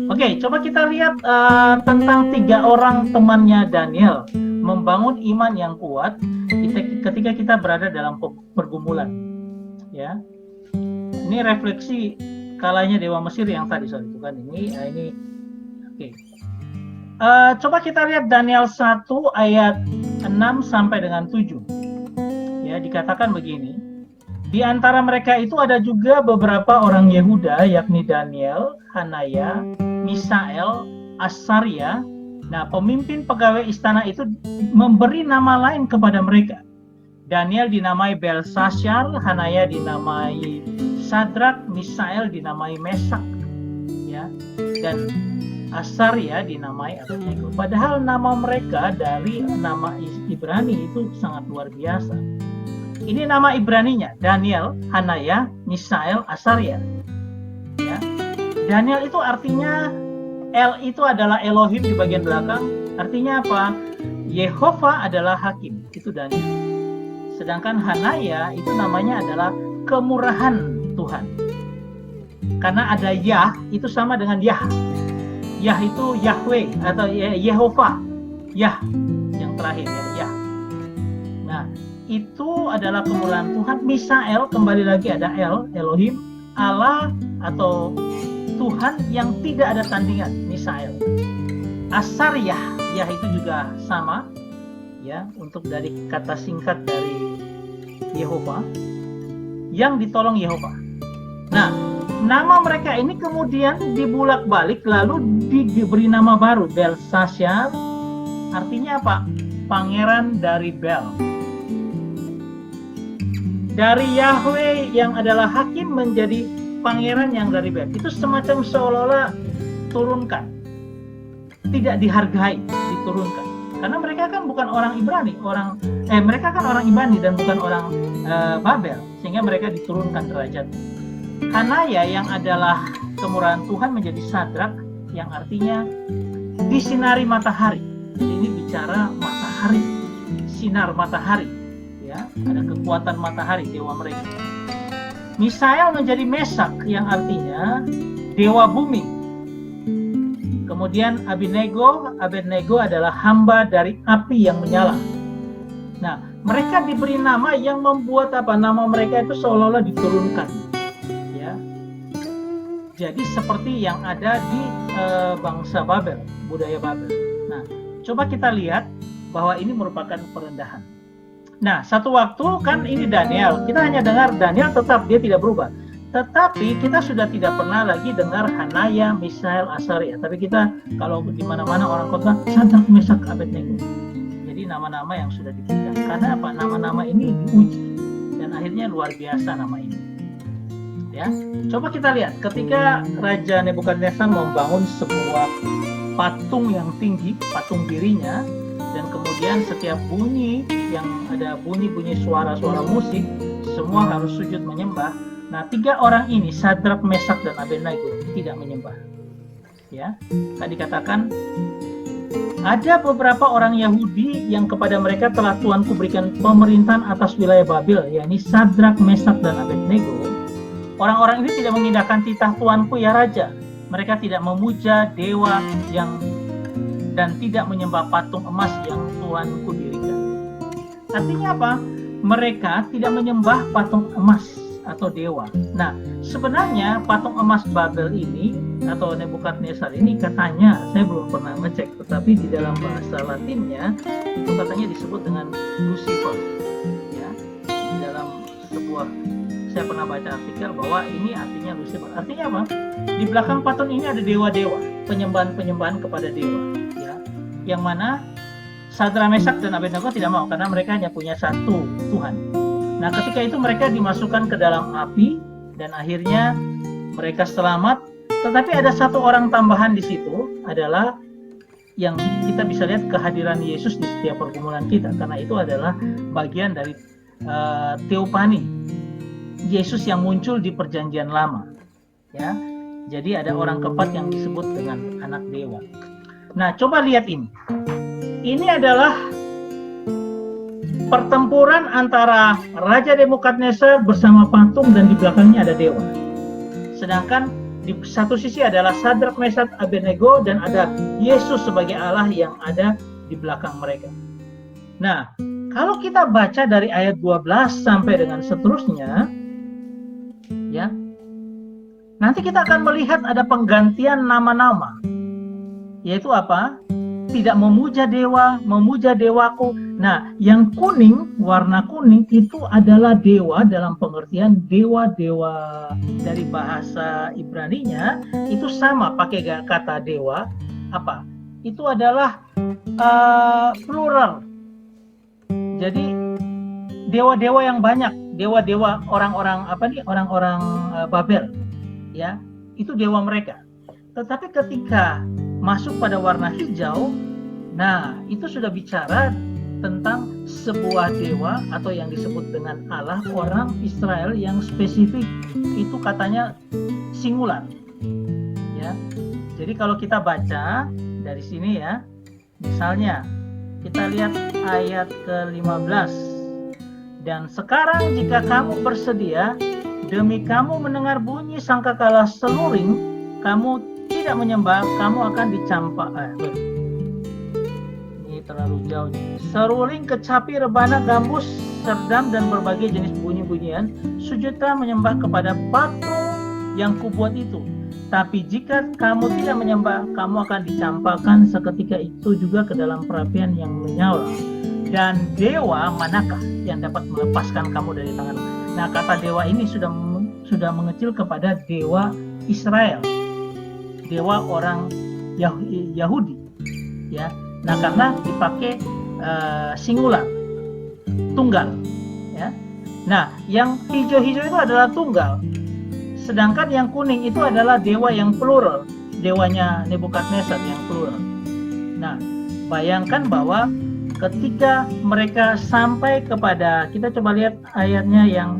Oke, coba kita lihat tentang 3 orang temannya Daniel membangun iman yang kuat ketika kita berada dalam pergumulan. Ya, ini refleksi kalanya Dewa Mesir yang tadi, bukan ini. Oke. Coba kita lihat Daniel 1 ayat 6 sampai dengan 7. Ya, dikatakan begini. Di antara mereka itu ada juga beberapa orang Yehuda, yakni Daniel, Hanaya, Misael, Asaria. Nah, pemimpin pegawai istana itu memberi nama lain kepada mereka. Daniel dinamai Belshazzar, Hanaya dinamai Sadrak, Misael dinamai Mesak, ya, dan Asaria dinamai Abednego. Padahal nama mereka dari nama Ibrani itu sangat luar biasa. Ini nama Ibraninya, Daniel, Hanaya, Misael, Asaria. Ya. Daniel itu artinya, El itu adalah Elohim di bagian belakang. Artinya apa? Yehova adalah hakim. Itu Daniel. Sedangkan Hanaya itu namanya adalah kemurahan Tuhan. Karena ada Yah, itu sama dengan Yah. Yah itu Yahweh atau Yehova. Yah yang terakhir, ya, Yah. Nah, itu adalah kemurahan Tuhan. Misael, kembali lagi ada El, Elohim, Allah atau Tuhan yang tidak ada tandingan, Misael. Asariyah, Yah itu juga sama, ya, untuk dari kata singkat dari Yehova, yang ditolong Yehova. Nah, nama mereka ini kemudian dibulak-balik lalu diberi nama baru, Belshazzar, artinya apa? Pangeran dari Bel. Dari Yahweh yang adalah hakim menjadi pangeran yang dari Bel. Itu semacam seolah-olah turunkan, tidak dihargai, diturunkan. Karena mereka kan bukan orang Ibrani, mereka kan orang Ibrani dan bukan orang Babel, sehingga mereka diturunkan derajatnya. Hanaya yang adalah kemurahan Tuhan menjadi Sadrak, yang artinya disinari matahari. Jadi ini bicara matahari, sinar matahari. Ya, ada kekuatan matahari, dewa mereka. Misael menjadi Mesak yang artinya dewa bumi. Kemudian Abednego adalah hamba dari api yang menyala. Nah, mereka diberi nama yang membuat nama mereka itu seolah-olah diturunkan. Ya. Jadi seperti yang ada di bangsa Babel, budaya Babel. Nah, coba kita lihat bahwa ini merupakan perendahan. Nah, satu waktu kan ini Daniel, kita hanya dengar Daniel tetap dia tidak berubah. Tetapi kita sudah tidak pernah lagi dengar Hanaya, Misael, Asaria. Tapi kita kalau di mana-mana orang kota Sadrak, Mesak, Abednego. Jadi nama-nama yang sudah diberikan. Karena apa? Nama-nama ini diuji dan akhirnya luar biasa nama ini. Ya, coba kita lihat ketika Raja Nebukadnezar membangun sebuah patung yang tinggi, patung dirinya. Dan kemudian setiap bunyi yang ada bunyi-bunyi suara-suara musik, semua harus sujud menyembah. Nah, 3 orang ini, Sadrak, Mesak, dan Abednego, tidak menyembah. Ya, tadi katakan ada beberapa orang Yahudi yang kepada mereka telah Tuanku berikan pemerintahan atas wilayah Babel, yakni Sadrak, Mesak, dan Abednego. Orang-orang ini tidak mengindahkan titah Tuanku ya Raja. Mereka tidak memuja dewa dan tidak menyembah patung emas yang Tuhanku dirikan. Artinya apa? Mereka tidak menyembah patung emas atau dewa. Nah, sebenarnya patung emas Babel ini atau Nebukadnezar ini katanya, saya belum pernah ngecek, tetapi di dalam bahasa Latinnya itu katanya disebut dengan Lucifer. Ya, di dalam sebuah, saya pernah baca artikel bahwa ini artinya Lucifer. Artinya apa? Di belakang patung ini ada dewa-dewa, penyembahan-penyembahan kepada dewa. Yang mana Sadrak, Mesak, dan Abednego tidak mau karena mereka hanya punya satu Tuhan. Nah, ketika itu mereka dimasukkan ke dalam api dan akhirnya mereka selamat. Tetapi ada satu orang tambahan di situ adalah yang kita bisa lihat kehadiran Yesus di setiap pergumulan kita, karena itu adalah bagian dari Teopani, Yesus yang muncul di Perjanjian Lama. Ya, jadi ada orang keempat yang disebut dengan anak dewa. Nah, coba lihat ini. Ini adalah pertempuran antara Raja Nebukadnezar bersama patung dan di belakangnya ada dewa. Sedangkan Di satu sisi adalah Sadrak, Mesak, Abednego, dan ada Yesus sebagai Allah yang ada di belakang mereka. Nah, kalau kita baca dari ayat 12 sampai dengan seterusnya, ya, nanti kita akan melihat ada penggantian nama-nama, yaitu apa? Tidak memuja dewa, memuja dewaku. Nah, yang kuning, warna kuning itu adalah dewa dalam pengertian dewa-dewa. Dari bahasa Ibrani-nya itu sama pakai kata dewa. Apa? Itu adalah plural. Jadi dewa-dewa yang banyak, dewa-dewa orang-orang orang-orang Babel, ya, itu dewa mereka. Tetapi ketika masuk pada warna hijau, nah itu sudah bicara tentang sebuah dewa atau yang disebut dengan Allah orang Israel yang spesifik, itu katanya singular, ya. Jadi kalau kita baca dari sini ya, misalnya kita lihat ayat ke-15, dan sekarang jika kamu bersedia, demi kamu mendengar bunyi sangkakala seluring, kamu tidak menyembah, kamu akan dicampak. Ini terlalu jauh. Seruling, kecapi, rebana, gambus, serdam, dan berbagai jenis bunyi-bunyian, sujudlah menyembah kepada patung yang kubuat itu. Tapi jika kamu tidak menyembah, kamu akan dicampakkan seketika itu juga ke dalam perapian yang menyala. Dan dewa manakah yang dapat melepaskan kamu dari tangan? Nah, kata dewa ini sudah mengecil kepada dewa Israel, dewa orang Yahudi, ya. Nah, karena dipakai singular, tunggal, ya. Nah, yang hijau-hijau itu adalah tunggal, sedangkan yang kuning itu adalah dewa yang plural, dewanya Nebukadnezar yang plural. Nah, bayangkan bahwa ketika mereka sampai kepada, kita coba lihat ayatnya yang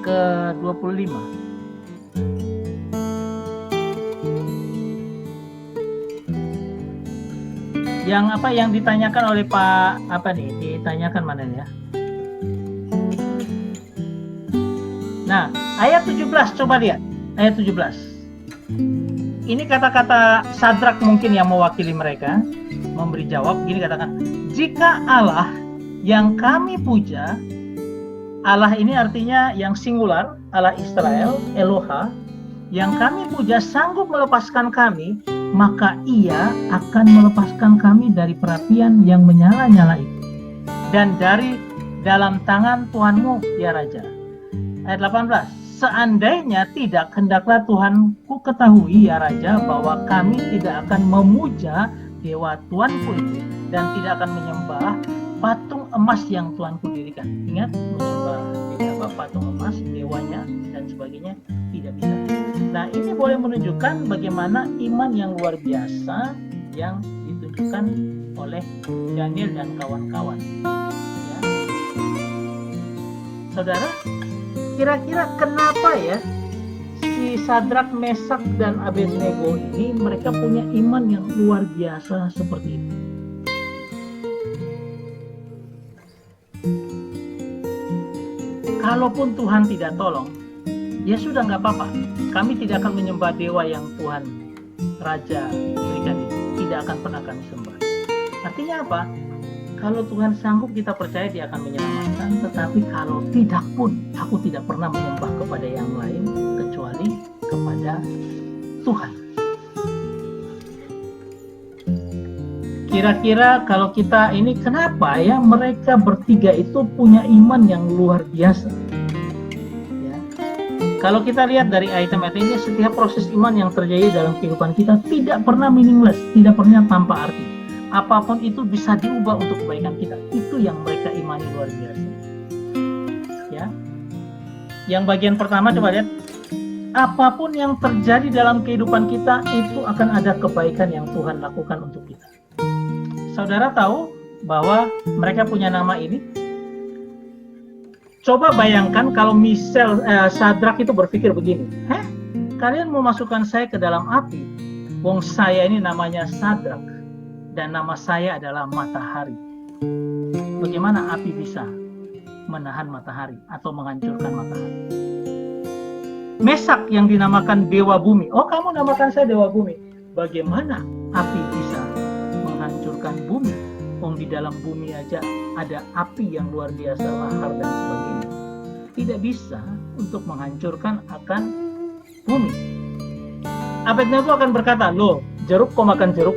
ke-25. Yang apa yang ditanyakan oleh Pak ditanyakan mana ya? Nah, ayat 17 coba lihat. Ayat 17. Ini kata-kata Sadrak mungkin yang mewakili mereka memberi jawab, gini katakan, jika Allah yang kami puja, Allah ini artinya yang singular, Allah Israel, Eloha, yang kami puja sanggup melepaskan kami, maka ia akan melepaskan kami dari perapian yang menyala-nyala itu, dan dari dalam tangan Tuhanmu, ya Raja. Ayat 18, seandainya tidak, hendaklah Tuhanku ketahui, ya Raja, bahwa kami tidak akan memuja dewa Tuanku itu, dan tidak akan menyembah patung emas yang Tuanku dirikan. Ingat, menyembah patung emas, dewanya, dan sebagainya, tidak bisa. Nah, ini boleh menunjukkan bagaimana iman yang luar biasa yang ditunjukkan oleh Daniel dan kawan-kawan, ya. Saudara, kira-kira kenapa ya si Sadrak, Mesak, dan Abednego ini mereka punya iman yang luar biasa seperti itu? Kalaupun Tuhan tidak tolong, ya sudah, nggak apa-apa. Kami tidak akan menyembah dewa yang Tuhan Raja berikan itu. Tidak akan pernah kami sembah. Artinya apa? Kalau Tuhan sanggup, kita percaya Dia akan menyelamatkan. Tetapi kalau tidak pun, aku tidak pernah menyembah kepada yang lain kecuali kepada Tuhan. Kira-kira kalau kita ini, kenapa ya mereka bertiga itu punya iman yang luar biasa? Ya. Kalau kita lihat dari item-item ini, setiap proses iman yang terjadi dalam kehidupan kita tidak pernah meaningless, tidak pernah tanpa arti. Apapun itu bisa diubah untuk kebaikan kita. Itu yang mereka imani luar biasa. Ya. Yang bagian pertama coba lihat, apapun yang terjadi dalam kehidupan kita itu akan ada kebaikan yang Tuhan lakukan untuk kita. Saudara tahu bahwa mereka punya nama ini? Coba bayangkan kalau Sadrak itu berpikir begini, kalian mau masukkan saya ke dalam api? Wong saya ini namanya Sadrak dan nama saya adalah matahari. Bagaimana api bisa menahan matahari atau menghancurkan matahari? Mesak yang dinamakan dewa bumi. Oh, kamu namakan saya dewa bumi. Bagaimana api bisa menghancurkan bumi? Di dalam bumi aja ada api yang luar biasa, lahar dan sebagainya. Tidak bisa untuk menghancurkan akan bumi. Abednego akan berkata, loh, jeruk kok makan jeruk?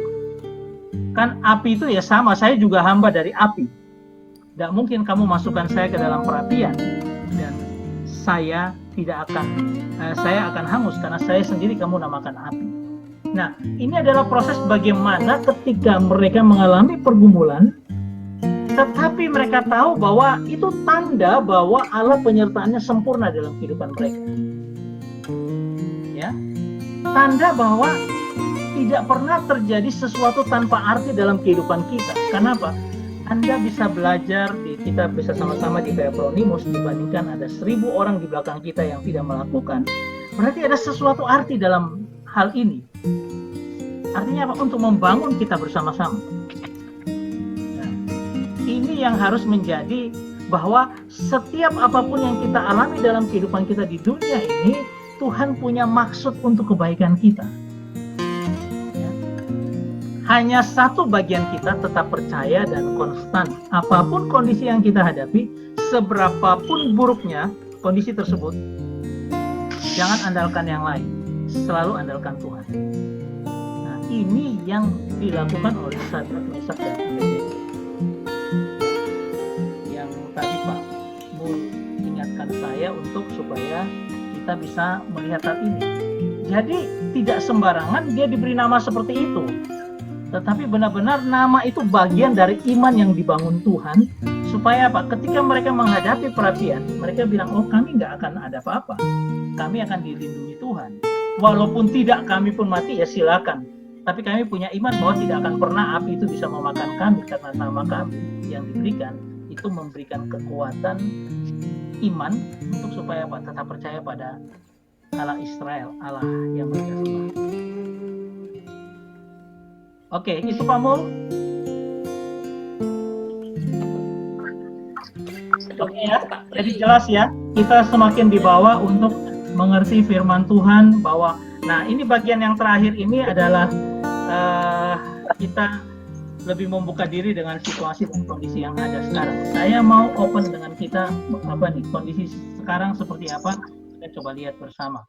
Kan api itu ya sama, saya juga hamba dari api. Tidak mungkin kamu masukkan saya ke dalam perapian dan saya akan hangus karena saya sendiri kamu namakan api. Nah, ini adalah proses bagaimana ketika mereka mengalami pergumulan, tetapi mereka tahu bahwa itu tanda bahwa Allah penyertaannya sempurna dalam kehidupan mereka. Ya, tanda bahwa tidak pernah terjadi sesuatu tanpa arti dalam kehidupan kita. Kenapa? Anda bisa belajar, kita bisa sama-sama di Petronimus, dibandingkan ada 1000 orang di belakang kita yang tidak melakukan. Berarti ada sesuatu arti dalam hal ini. Artinya apa? Untuk membangun kita bersama-sama. Nah, ini yang harus menjadi bahwa setiap apapun yang kita alami dalam kehidupan kita di dunia ini, Tuhan punya maksud untuk kebaikan kita. Ya. Hanya satu bagian kita tetap percaya dan konstan. Apapun kondisi yang kita hadapi, seberapapun buruknya kondisi tersebut, jangan andalkan yang lain. Selalu andalkan Tuhan. Ini yang dilakukan oleh Sadrak, Mesak, dan Abednego. Yang tadi Pak Mul ingatkan saya untuk supaya kita bisa melihat hal ini. Jadi tidak sembarangan dia diberi nama seperti itu, tetapi benar-benar nama itu bagian dari iman yang dibangun Tuhan, supaya apa? Ketika mereka menghadapi perapian, mereka bilang, oh kami nggak akan ada apa-apa, kami akan dilindungi Tuhan. Walaupun tidak kami pun mati, ya silakan. Tapi kami punya iman bahwa tidak akan pernah api itu bisa memakan kami, karena nama kami yang diberikan itu memberikan kekuatan iman untuk supaya tetap percaya pada Allah Israel, Allah yang mereka sembah. Oke, itu Pak Mul. Oke ya, jadi jelas ya, kita semakin dibawa untuk mengerti firman Tuhan bahwa, nah ini bagian yang terakhir ini adalah kita lebih membuka diri dengan situasi dan kondisi yang ada sekarang. Saya mau open dengan kita, kondisi sekarang seperti apa, kita coba lihat bersama.